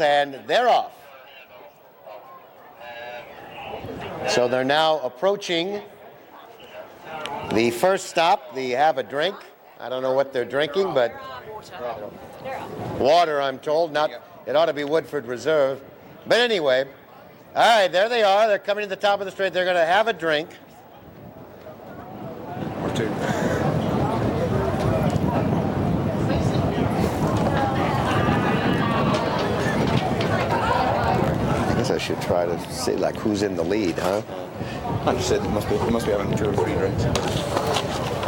and they're off. So they're now approaching the first stop, the Have a Drink. I don't know what they're drinking, but water, I'm told. Not, it ought to be Woodford Reserve. But anyway, all right, there they are. They're coming to the top of the straight. They're going to have a drink. Or two. I guess I should try to see like who's in the lead, huh? I just said they must be having 2 or 3 drinks.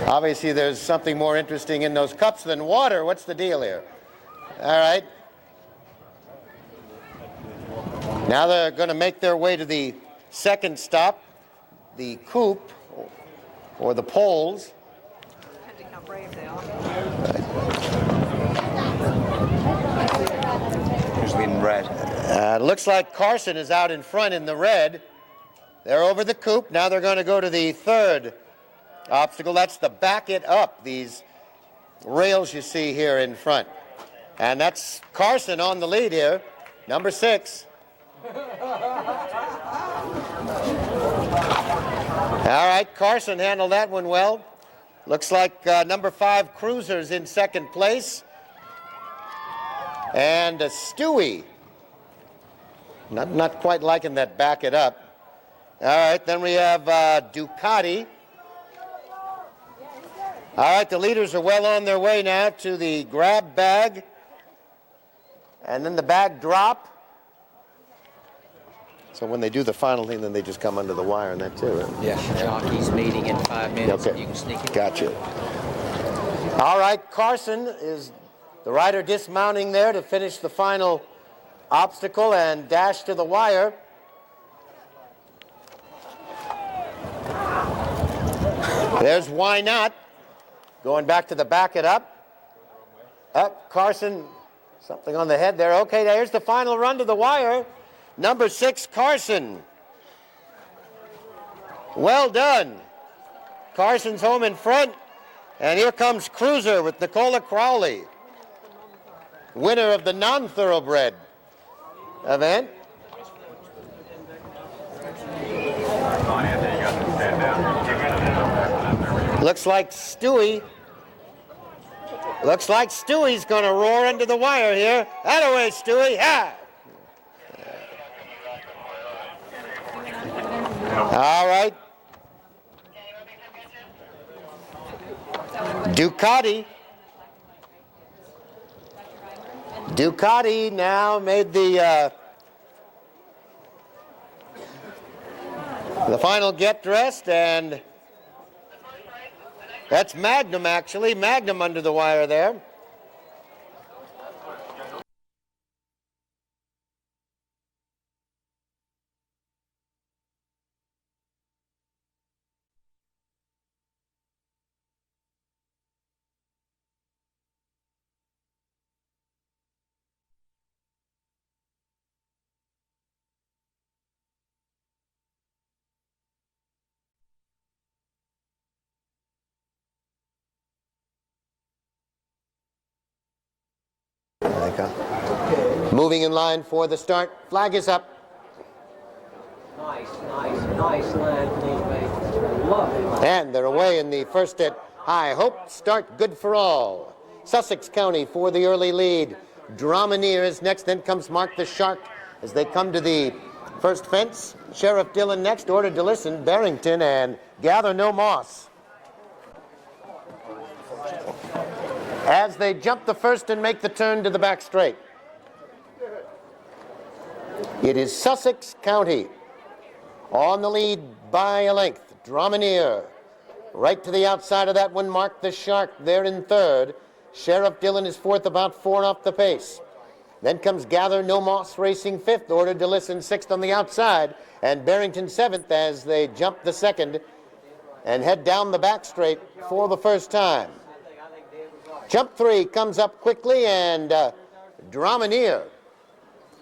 Obviously, there's something more interesting in those cups than water. What's the deal here? All right. Now they're going to make their way to the second stop, the coupe, or the poles. Depending how brave they are. Usually in red. It looks like Carson is out in front in the red. They're over the coupe. Now they're going to go to the third obstacle. That's the back it up, these rails you see here in front. And that's Carson on the lead here, number 6. All right, Carson handled that one well. Looks like number 5, Cruiser's in second place. And Stewie, not quite liking that back it up. All right, then we have Ducati. All right, the leaders are well on their way now to the grab bag. And then the bag drop. So when they do the final thing, then they just come under the wire and that's it, right? Yeah. Jockey's meeting in 5 minutes. Okay. You can sneak it. Gotcha. All right, Carson is the rider dismounting there to finish the final obstacle and dash to the wire. There's Why Not. Going back to the back it up. Up, Carson, something on the head there. Okay, there's the final run to the wire. Number 6, Carson. Well done. Carson's home in front. And here comes Cruiser with Nicola Crowley, winner of the non-thoroughbred event. Looks like Stewie's going to roar into the wire here. That-a-way, Stewie. Ha! All right. Ducati now made the final get dressed, and that's Magnum, actually. Magnum under the wire there. Moving in line for the start. Flag is up. Nice land, lovely. And they're away in the first hit. High Hope, start good for all. Sussex County for the early lead. Dromineers next, then comes Mark the Shark as they come to the first fence. Sheriff Dillon next, Order to Listen, Barrington, and Gather No Moss. As they jump the first and make the turn to the back straight. It is Sussex County on the lead by a length. Dromineer right to the outside of that one. Mark the Shark there in third. Sheriff Dillon is fourth, about 4 off the pace. Then comes Gather No Moss racing fifth. Order to Listen sixth on the outside. And Barrington seventh as they jump the second and head down the back straight for the first time. Jump 3 comes up quickly, and Dromineer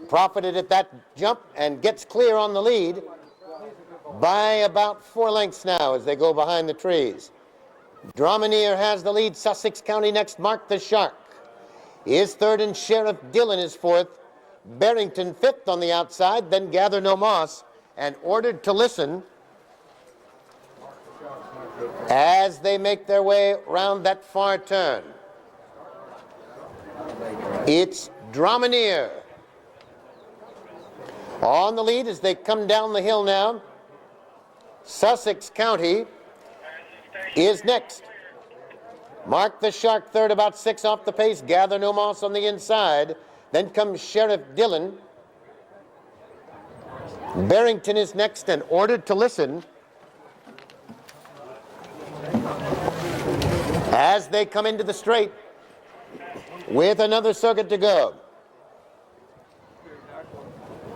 profited at that jump and gets clear on the lead by about 4 lengths now as they go behind the trees. Dromineer has the lead. Sussex County next. Mark the Shark is third, and Sheriff Dillon is fourth. Barrington fifth on the outside, then Gather No Moss, and Ordered to Listen as they make their way round that far turn. It's Dromineer on the lead as they come down the hill now. Sussex County is next. Mark the Shark third, about 6 off the pace. Gather No Moss on the inside. Then comes Sheriff Dillon. Barrington is next and Ordered to Listen as they come into the straight with another circuit to go.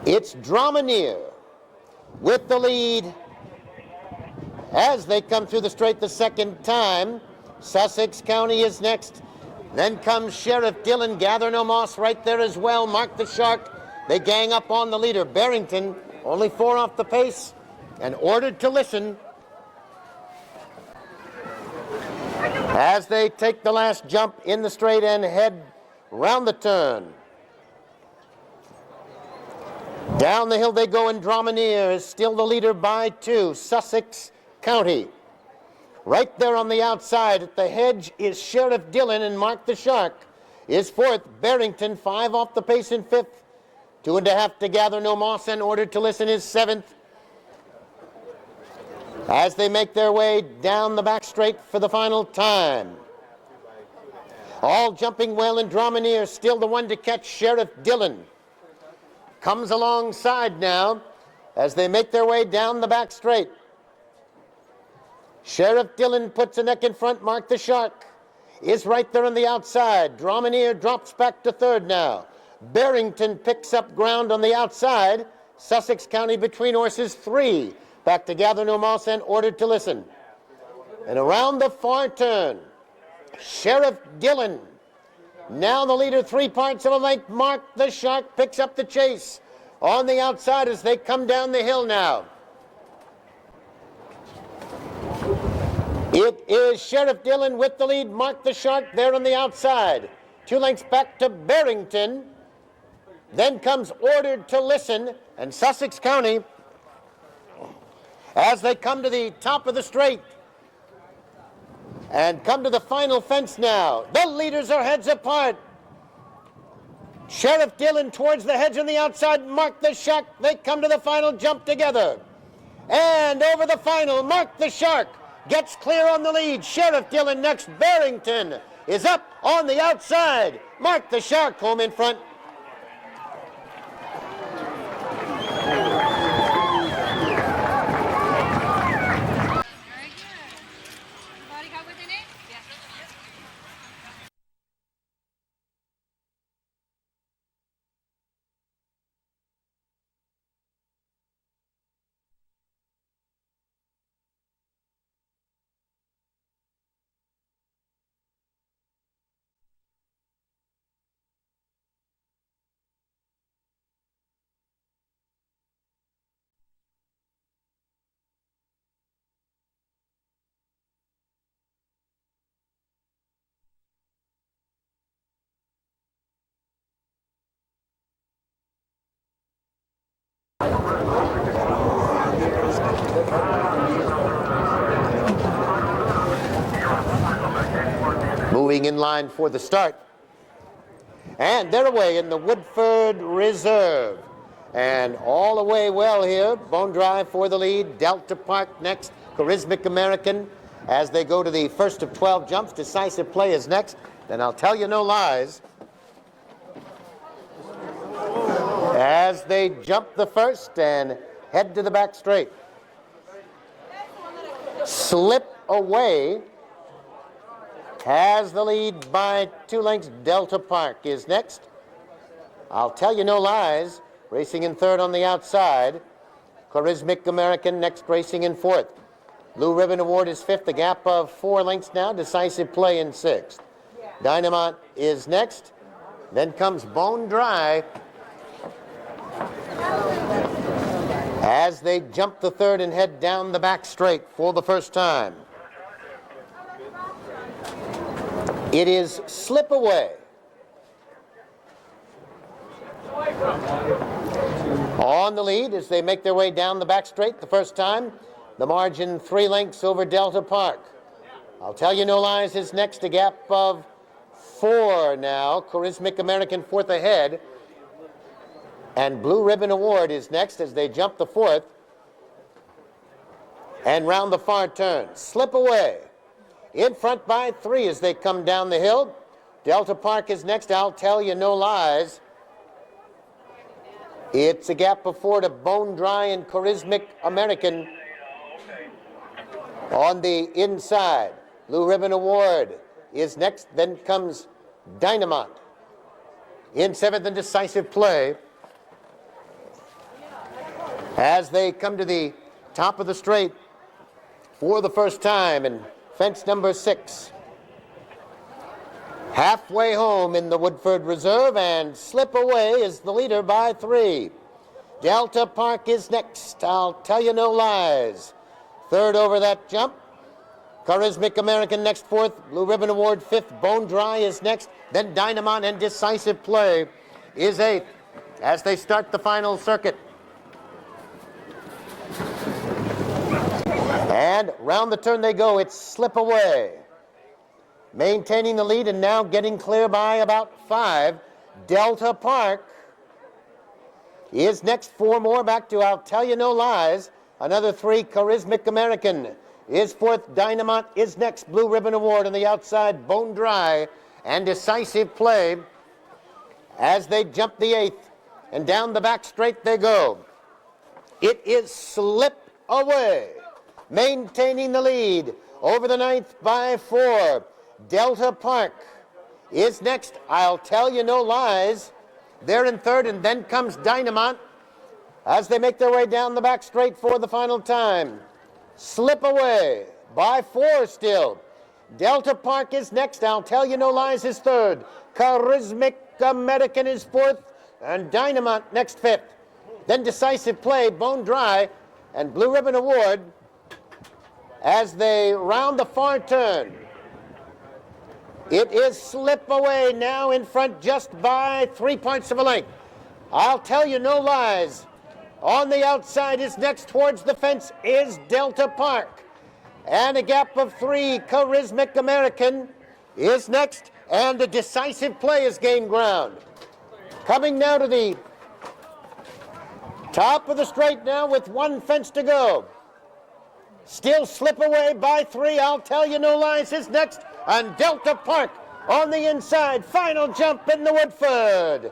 It's Dromineer with the lead as they come through the straight the second time. Sussex County is next. Then comes Sheriff Dillon. Gather No Moss right there as well. Mark the Shark. They gang up on the leader. Barrington only 4 off the pace and Ordered to Listen as they take the last jump in the straight and head round the turn. Down the hill they go, and Dromineer is still the leader by 2. Sussex County. Right there on the outside at the hedge is Sheriff Dillon, and Mark the Shark is 4th. Barrington 5 off the pace in 5th. 2.5 to Gather No Moss, and Ordered to Listen is 7th. As they make their way down the back straight for the final time. All jumping well, and Dromineer still the one to catch. Sheriff Dillon comes alongside now as they make their way down the back straight. Sheriff Dillon puts a neck in front. Mark the Shark is right there on the outside. Dromineer drops back to 3rd now. Barrington picks up ground on the outside. Sussex County between horses 3. Back to Gather No Moss and Ordered to Listen. And around the far turn, Sheriff Dillon, now the leader 3 parts of a length. Mark the Shark picks up the chase on the outside as they come down the hill now. It is Sheriff Dillon with the lead. Mark the Shark there on the outside. 2 lengths back to Barrington. Then comes Ordered to Listen, and Sussex County as they come to the top of the straight and come to the final fence now. The leaders are heads apart. Sheriff Dillon towards the hedge on the outside. Mark the Shark. They come to the final jump together. And over the final, Mark the Shark gets clear on the lead. Sheriff Dillon next. Barrington is up on the outside. Mark the Shark home in front. Moving in line for the start. And they're away in the Woodford Reserve. And all away well here. Bone Dry for the lead. Delta Park next. Charismatic American as they go to the first of 12 jumps. Decisive Play is next. Then I'll Tell You No Lies as they jump the first and head to the back straight. Slip Away has the lead by 2 lengths. Delta Park is next. I'll Tell You No Lies racing in 3rd on the outside. Charismatic American next, racing in 4th. Blue Ribbon Award is 5th, a gap of 4 lengths now. Decisive Play in 6th. Dynamite is next. Then comes Bone Dry as they jump the 3rd and head down the back straight for the first time. It is Slip Away On the lead as they make their way down the back straight the first time. The margin 3 lengths over Delta Park. I'll Tell You No Lies is next, a gap of 4 now. Charismatic American fourth ahead. And Blue Ribbon Award is next as they jump the fourth. And round the far turn. Slip Away. In front by 3 as they come down the hill. Delta Park is next. I'll Tell You No Lies. It's a gap of 4 to Bone Dry and Charismatic American. On the inside, Blue Ribbon Award is next. Then comes Dynamite. In 7th and Decisive Play. As they come to the top of the straight for the first time in fence number 6. Halfway home in the Woodford Reserve, and Slip Away is the leader by 3. Delta Park is next. I'll Tell You No Lies. Third over that jump. Charismatic American next, 4th. Blue Ribbon Award 5th. Bone Dry is next. Then Dynamite and Decisive Play is 8th as they start the final circuit. And round the turn they go. It's Slip Away. Maintaining the lead and now getting clear by about 5. Delta Park is next. 4 more back to I'll Tell You No Lies. Another 3. Charismatic American is 4th. Dynamite is next. Blue Ribbon Award on the outside. Bone Dry and Decisive Play as they jump the 8th. And down the back straight they go. It is Slip Away. Maintaining the lead over the 9th by 4. Delta Park is next. I'll Tell You No Lies. They're in 3rd, and then comes Dynamite as they make their way down the back straight for the final time. Slip Away by 4 still. Delta Park is next. I'll Tell You No Lies is 3rd. Charismatic American is 4th, and Dynamite next 5th. Then Decisive Play, Bone Dry, and Blue Ribbon Award as they round the far turn. It is Slip Away now in front just by 3 points of a length. I'll Tell You No Lies. On the outside is next towards the fence is Delta Park. And a gap of 3, Charismatic American is next. And a Decisive Play has gained ground. Coming now to the top of the straight now with 1 fence to go. Still Slip Away by 3. I'll Tell You No Lies is next. And Delta Park on the inside. Final jump in the Woodford.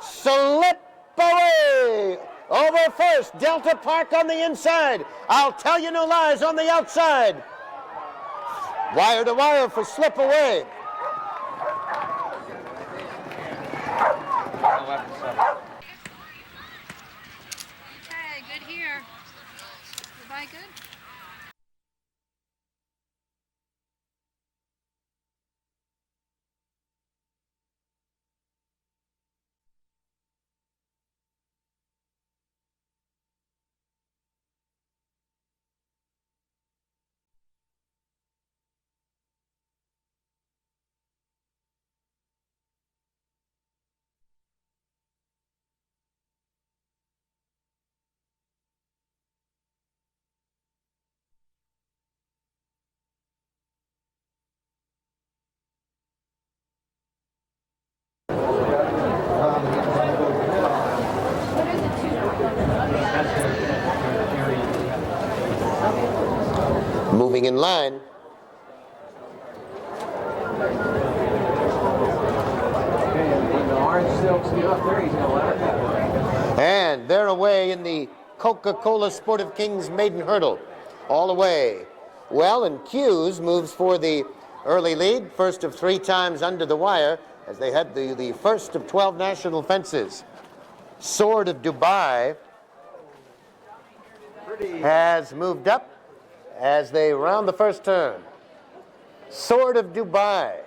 Slip Away over first. Delta Park on the inside. I'll Tell You No Lies on the outside. Wire to wire for Slip Away. Okay, good here. Everybody good? Moving in line. And they're away in the Coca-Cola Sportive Kings Maiden Hurdle. All away. Well, and Hughes moves for the early lead. First of 3 times under the wire as they had the first of 12 national fences. Sword of Dubai has moved up as they round the first turn. Sword of Dubai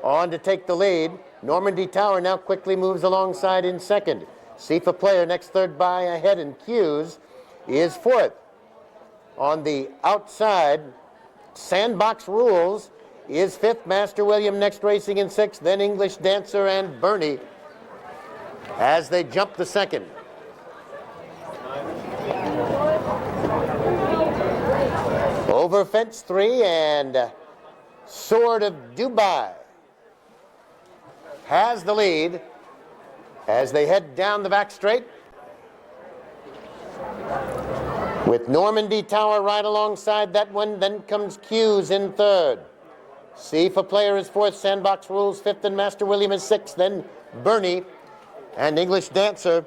on to take the lead. Normandy Tower now quickly moves alongside in second. Sifa Player next 3rd by ahead, and Hughes is 4th. On the outside, Sandbox Rules is 5th. Master William next racing in 6th. Then English Dancer and Bernie as they jump the second. Over fence 3 and Sword of Dubai has the lead as they head down the back straight, with Normandy Tower right alongside that one. Then comes Q's in third. C for Player is fourth, Sandbox Rules fifth, and Master William is sixth. Then Bernie and English Dancer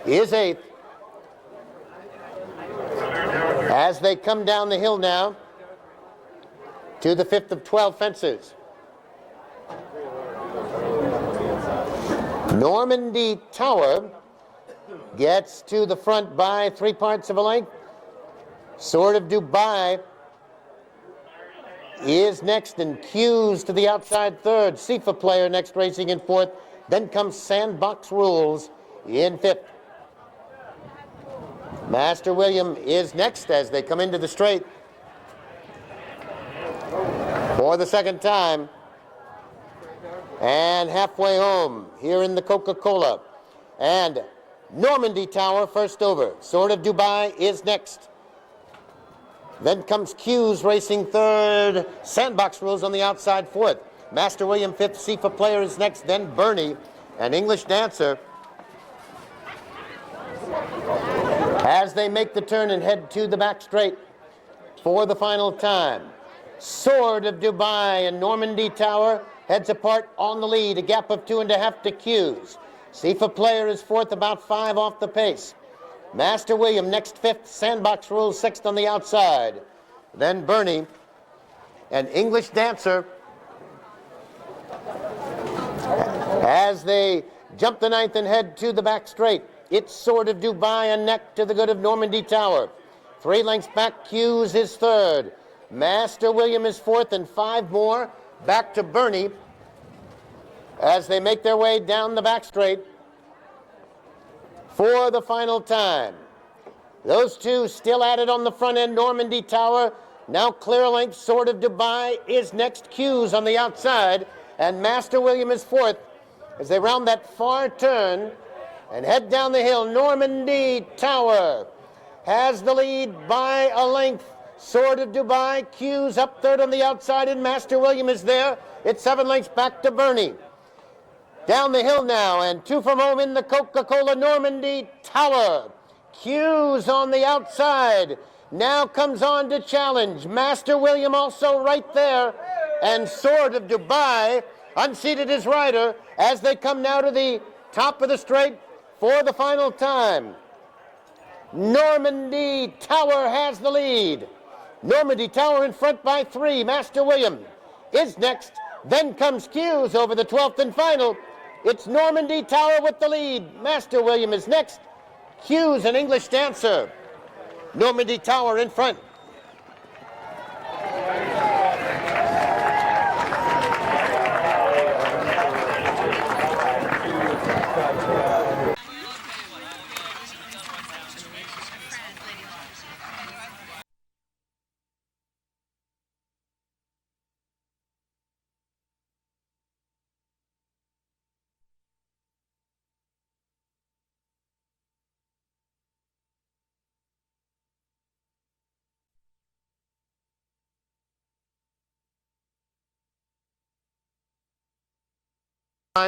is eighth. As they come down the hill now to the fifth of 12 fences. Normandy Tower gets to the front by 3/4 of a length. Sword of Dubai is next, and Q's to the outside third. Sifa Player next, racing in fourth. Then comes Sandbox Rules in fifth. Master William is next as they come into the straight for the second time. And halfway home here in the Coca-Cola. And Normandy Tower first over. Sword of Dubai is next. Then comes Q's racing third. Sandbox Rules on the outside fourth. Master William fifth. Sifa Player is next. Then Bernie and English Dancer as they make the turn and head to the back straight for the final time. Sword of Dubai and Normandy Tower heads apart on the lead, a gap of 2.5 to Q's. Sifa Player is fourth, about 5 off the pace. Master William next fifth, Sandbox Rules sixth on the outside. Then Bernie and English Dancer as they jump the ninth and head to the back straight. It's Sword of Dubai and neck to the good of Normandy Tower. 3 lengths back, Q's is third. Master William is fourth, and 5 more back to Bernie as they make their way down the back straight for the final time. Those two still at it on the front end. Normandy Tower now clear length. Sword of Dubai is next. Q's on the outside, and Master William is fourth as they round that far turn and head down the hill. Normandy Tower has the lead by a length. Sword of Dubai, Q's up third on the outside, and Master William is there. It's 7 lengths back to Bernie. Down the hill now, and 2 from home in the Coca-Cola. Normandy Tower. Q's on the outside. Now comes on to challenge. Master William also right there. And Sword of Dubai unseated his rider as they come now to the top of the straight for the final time. Normandy Tower has the lead. Normandy Tower in front by 3. Master William is next. Then comes Q's over the 12th and final. It's Normandy Tower with the lead. Master William is next. Q's an English Dancer. Normandy Tower in front.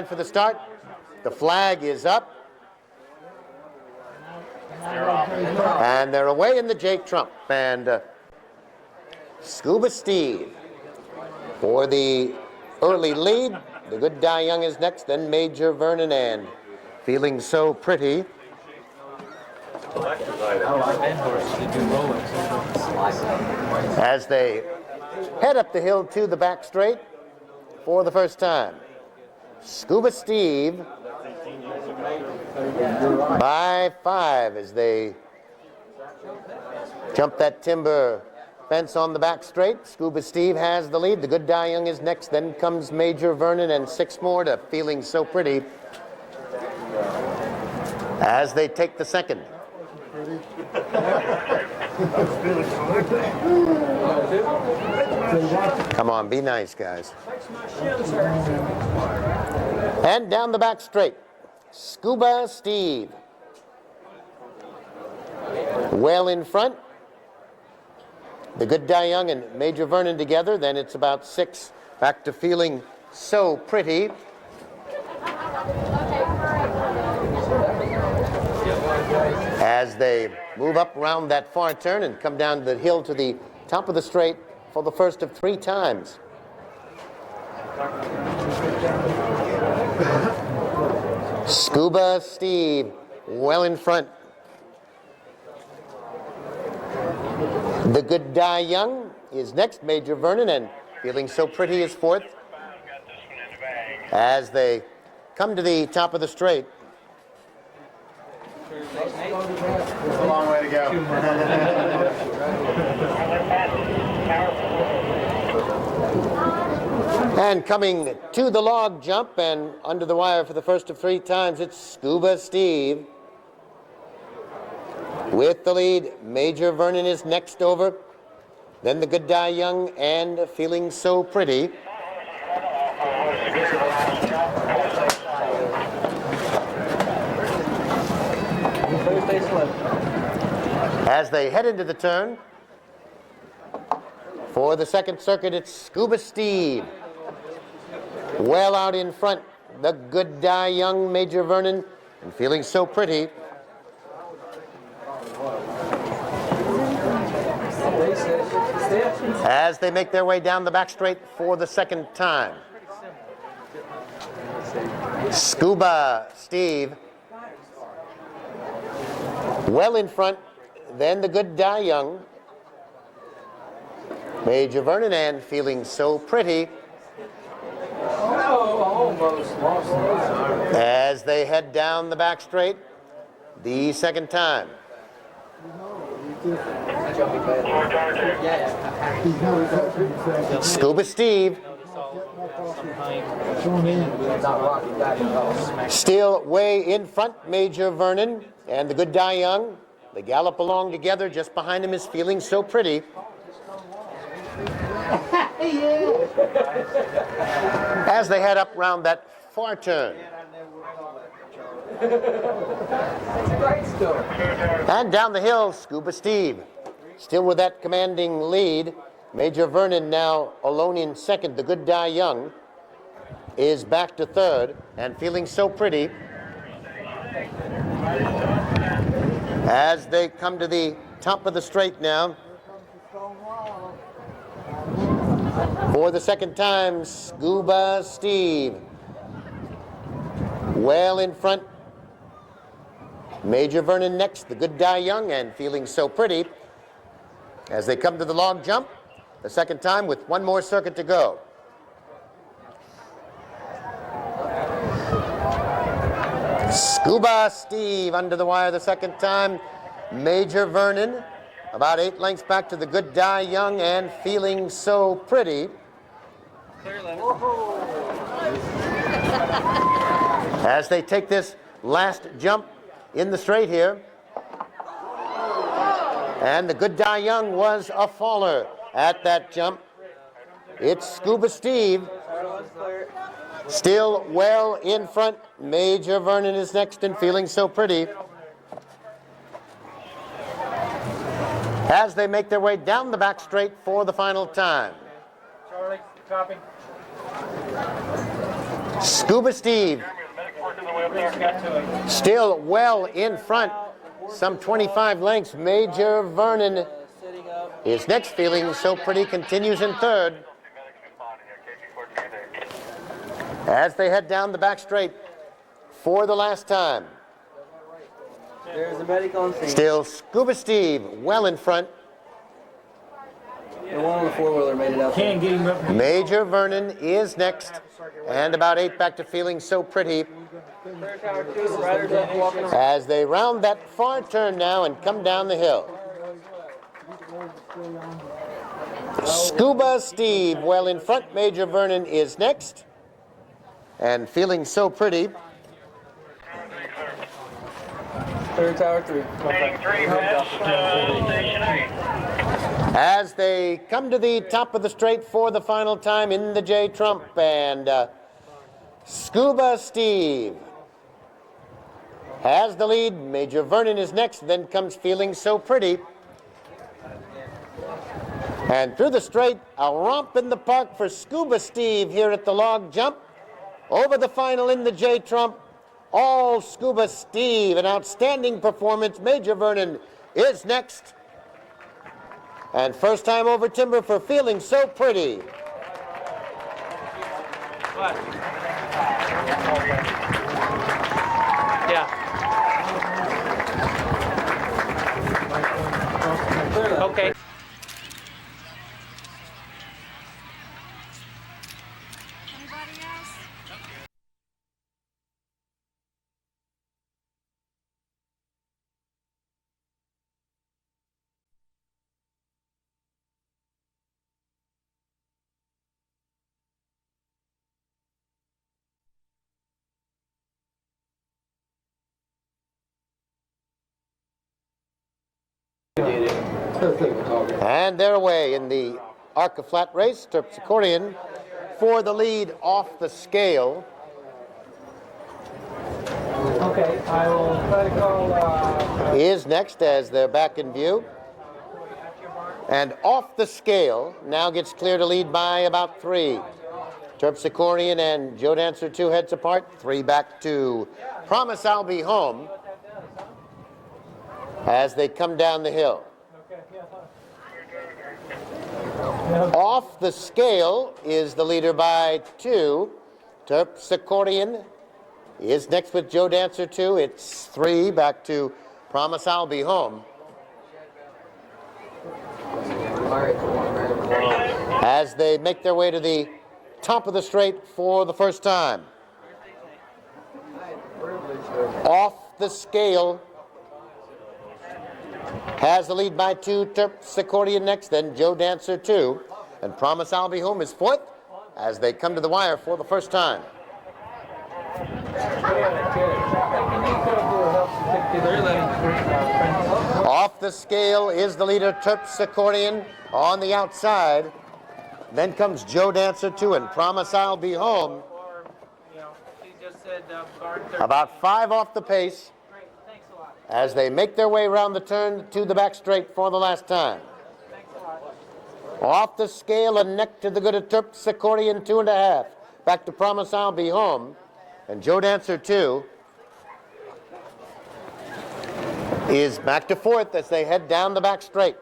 For the start, the flag is up, and they're away in the Jake Trump, and Scuba Steve for the early lead. The Good Die Young is next, then Major Vernon and Feeling So Pretty. As they head up the hill to the back straight for the first time. Scuba Steve by 5 as they jump that timber fence on the back straight. Scuba Steve has the lead. The Good Die Young is next. Then comes Major Vernon and 6 more to Feeling So Pretty as they take the second. Come on, be nice, guys. And down the back straight, Scuba Steve. Well in front. The Good Die Young and Major Vernon together. Then it's about 6 back to Feeling So Pretty. As they move up around that far turn and come down the hill to the top of the straight for the first of 3 times. Scuba Steve, well in front. The Good Die Young is next, Major Vernon, and Feeling So Pretty is fourth. As they come to the top of the straight. It's a long way to go. And coming to the log jump and under the wire for the first of 3 times, it's Scuba Steve. With the lead, Major Vernon is next over. Then the Good Die Young and Feeling So Pretty. As they head into the turn, for the second circuit, it's Scuba Steve. Well out in front, the Good Die Young, Major Vernon, and Feeling So Pretty. As they make their way down the back straight for the second time. Scuba Steve. Well in front, then the Good Die Young. Major Vernon and Feeling So Pretty. As they head down the back straight, the second time. Scuba Steve. Still way in front, Major Vernon and the Good Die Young. They gallop along together. Just behind him is Feeling So Pretty. As they head up round that far turn. And down the hill, Scuba Steve. Still with that commanding lead. Major Vernon now alone in second. The Good Die Young is back to third and Feeling So Pretty. As they come to the top of the straight now. For the second time, Scuba Steve. Well in front. Major Vernon next, the Good Die Young and Feeling So Pretty. As they come to the log jump, the second time with 1 more circuit to go. Scuba Steve under the wire the second time. Major Vernon about 8 lengths back to the Good Die Young and Feeling So Pretty. As they take this last jump in the straight here. And the Good Die Young was a faller at that jump. It's Scuba Steve. Still well in front. Major Vernon is next and Feeling So Pretty. As they make their way down the back straight for the final time. Charlie, copy. Scuba Steve. Still well in front. Some 25 lengths. Major Vernon is next. Feeling So Pretty continues in third. As they head down the back straight for the last time. There's the medic on scene. Still Scuba Steve well in front. The one on the 4-wheeler made it out. Can't get him up. Major Vernon is next. And about 8 back to Feeling So Pretty. As they round that far turn now and come down the hill. Scuba Steve well in front. Major Vernon is next. And Feeling So Pretty. Third tower 3. Station 8. As they come to the top of the straight for the final time in the J Trump, and Scuba Steve has the lead. Major Vernon is next, then comes Feeling So Pretty. And through the straight, a romp in the park for Scuba Steve here at the log jump. Over the final in the J Trump, all Scuba Steve, an outstanding performance. Major Vernon is next. And first time over timber for Feeling So Pretty. What? Yeah. Okay. Anybody else? And they're away in the ARCA flat race. Terpsichorean for the lead off the scale. Okay, I will try to call. Is next as they're back in view. And off the scale now gets clear to lead by about 3. Terpsichorean and Joe Dancer 2 heads apart. 3 back to Promise I'll Be Home as they come down the hill. Off the scale is the leader by 2. Terpsichorean is next with Joe Dancer 2. It's 3 back to Promise I'll Be Home. As they make their way to the top of the straight for the first time. Off the scale has the lead by 2. Terpsichorean next, then Joe Dancer 2. And Promise I'll Be Home is 4th as they come to the wire for the first time. Off the scale is the leader, Terpsichorean, on the outside. Then comes Joe Dancer 2 and Promise I'll Be Home. About 5 off the pace as they make their way around the turn to the back straight for the last time. Off the scale and neck to the good of Terpsichorean 2.5. Back to Promise I'll Be Home. And Joe Dancer 2 is back to 4th as they head down the back straight.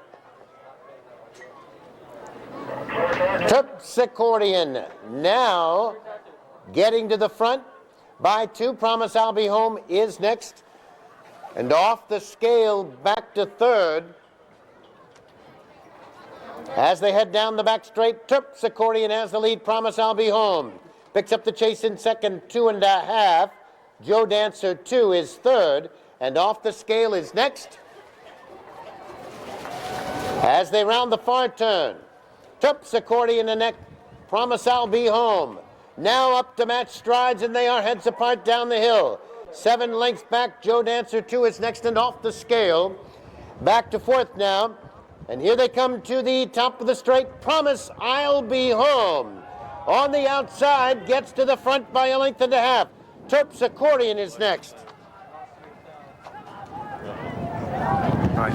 Terpsichorean now getting to the front by 2. Promise I'll Be Home is next. And off the scale back to 3rd. As they head down the back straight, Terpsichorean has the lead. Promise I'll Be Home picks up the chase in second, 2.5. Joe Dancer 2 is 3rd. And off the scale is next. As they round the far turn, Terpsichorean and neck, Promise I'll Be Home. Now up to match strides, and they are heads apart down the hill. 7 lengths back, Joe Dancer 2 is next, and off the scale. Back to 4th now. And here they come to the top of the straight. Promise I'll Be Home. On the outside, gets to the front by 1.5 lengths. Terpsichorean is next.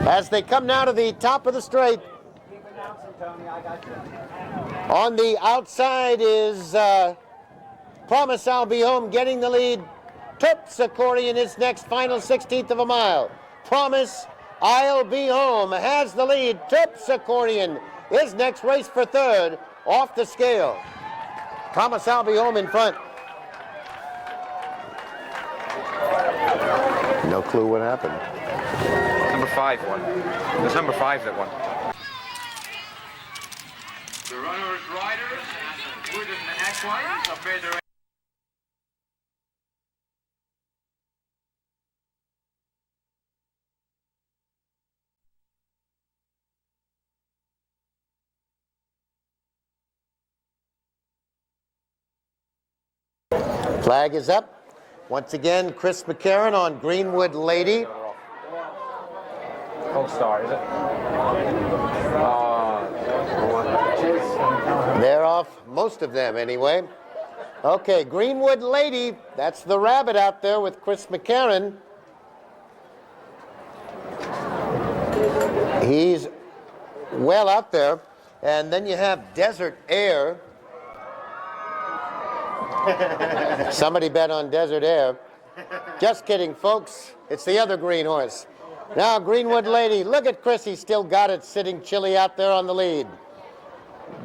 As they come now to the top of the straight. On the outside is Promise I'll Be Home getting the lead. Terpsichorean is next, final 1/16 of a mile. Promise I'll Be Home has the lead. Terpsichorean is next, race for 3rd, off the scale. Promise I'll Be Home in front. No clue what happened. Number 5 won. There's number 5 that won. The runners, riders, Wood and Equine have made their Flag is up. Once again, Chris McCarron on Greenwood Lady. Cold Star, is it? They're off, most of them anyway. Okay, Greenwood Lady, that's the rabbit out there with Chris McCarran. He's well out there. And then you have Desert Air. Somebody bet on Desert Air. Just kidding, folks. It's the other green horse. Now, Greenwood Lady, look at Chris. He's still got it sitting chilly out there on the lead.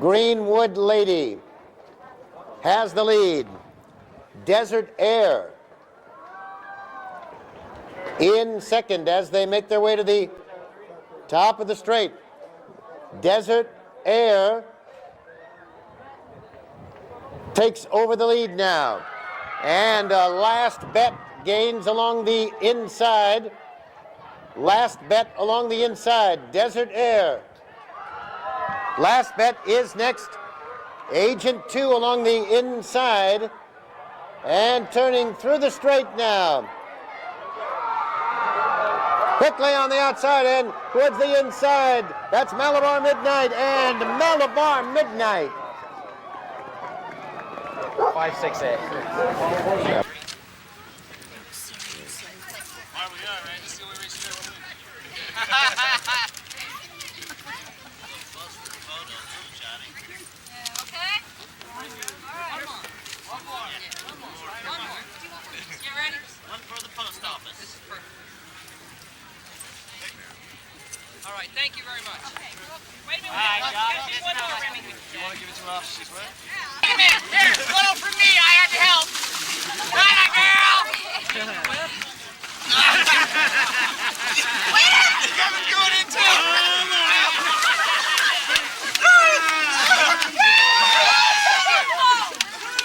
Greenwood Lady has the lead. Desert Air in second as they make their way to the top of the straight. Desert Air takes over the lead now. And Last Bet gains along the inside. Last Bet along the inside. Desert Air. Last Bet is next. Agent 2 along the inside. And turning through the straight now. Quickly on the outside and towards the inside. That's Malabar Midnight and Malabar Midnight. 5-6-8. All right, thank you very much. Okay. Wait a minute. Let's one more, Remy. You want to give it to us as well? Wait a minute. Here, a little from me. I had to help. Right, girl. Wait a minute. Kevin's going in too!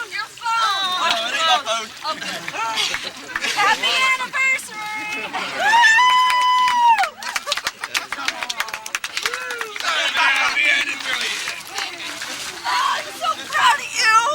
Your phone. Your phone. Okay.